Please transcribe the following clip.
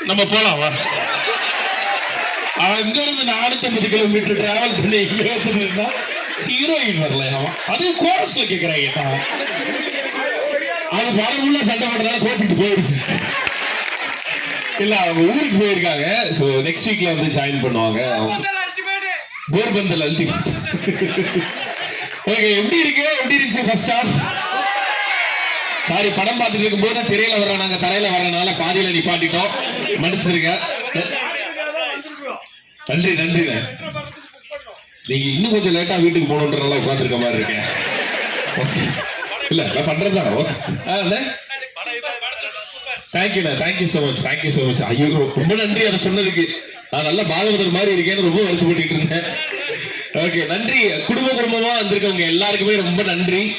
நம்ம போலாமா? அங்க இருந்து 450 கிலோமீட்டர் டிராவல் பண்ணி இங்க ஹீரோயின் வரல. அது கோரஸ்ல கேக்குறாங்க. அது படம் உள்ள சண்டை போட்டதால கோச்சிட்டு போயிடுச்சு. இல்ல அவங்க ஊருக்கு போயிருக்காங்க. சோ நெக்ஸ்ட் வீக்ல வந்து ஜாயின் பண்ணுவாங்க. போர்பந்தல் அல்டிமேட். ஓகே, எப்படி இருந்துச்சு ஃபர்ஸ்ட் ஹாஃப்? சாரி, படம் பார்த்துட்டு இருக்கும் போது திரையில வர்றோம், நாங்க தரையில வர்றதுனால பாதியில நிப்பாட்டிட்டோம், மன்னிச்சிருங்க. நன்றி. நீங்க இன்னும் கொஞ்சம் லேட்டா வீட்டுக்கு போகணுன்றனால உட்காந்துருக்க மாதிரி இருக்கேன். இல்ல நான் பண்றதுதான். Thank you so much. ஐயோ ரொம்ப நன்றி அதை சொன்னதுக்கு. நான் நல்ல பாகவதர் மாதிரி இருக்கேன்னு ரொம்ப வருத்தப்பட்டு இருந்தேன். ஓகே, நன்றி. குடும்பமா வந்திருக்கவங்க எல்லாருக்குமே ரொம்ப நன்றி.